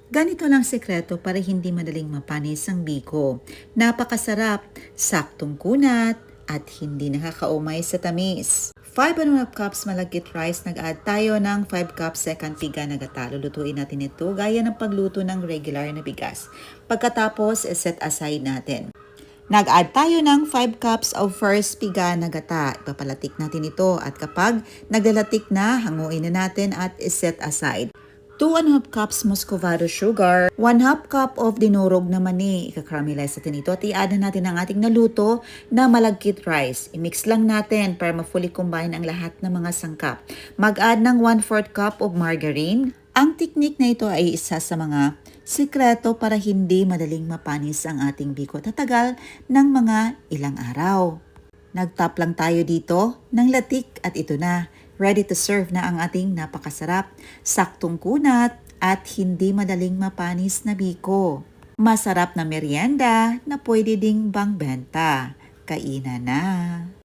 Ganito lang sekreto para hindi madaling mapanis ang biko. Napakasarap, saktong kunat, at hindi nakakaumay sa tamis. 5 cups malagkit rice, nag-add tayo ng 5 cups second piga na gata. Lulutuin natin ito gaya ng pagluto ng regular na bigas. Pagkatapos, set aside natin. Nag-add tayo ng 5 cups of first piga na gata. Ipapalatik natin ito at kapag naglalatik na, hanguin na natin at set aside. 2 cups muscovado sugar, 1/2 cup of dinurog na mani. Ika-caramelize natin ito at i-add na natin ang ating naluto na malagkit rice. I-mix lang natin para ma-fully combine ang lahat ng mga sangkap. Mag-add ng 1/4 cup of margarine. Ang teknik na ito ay isa sa mga sikreto para hindi madaling mapanis ang ating biko. Tatagal ng mga ilang araw. Nag-top lang tayo dito ng latik at ito na. Ready to serve na ang ating napakasarap, saktong kunat at hindi madaling mapanis na biko. Masarap na merienda na pwede ding bangbenta. Kainan na!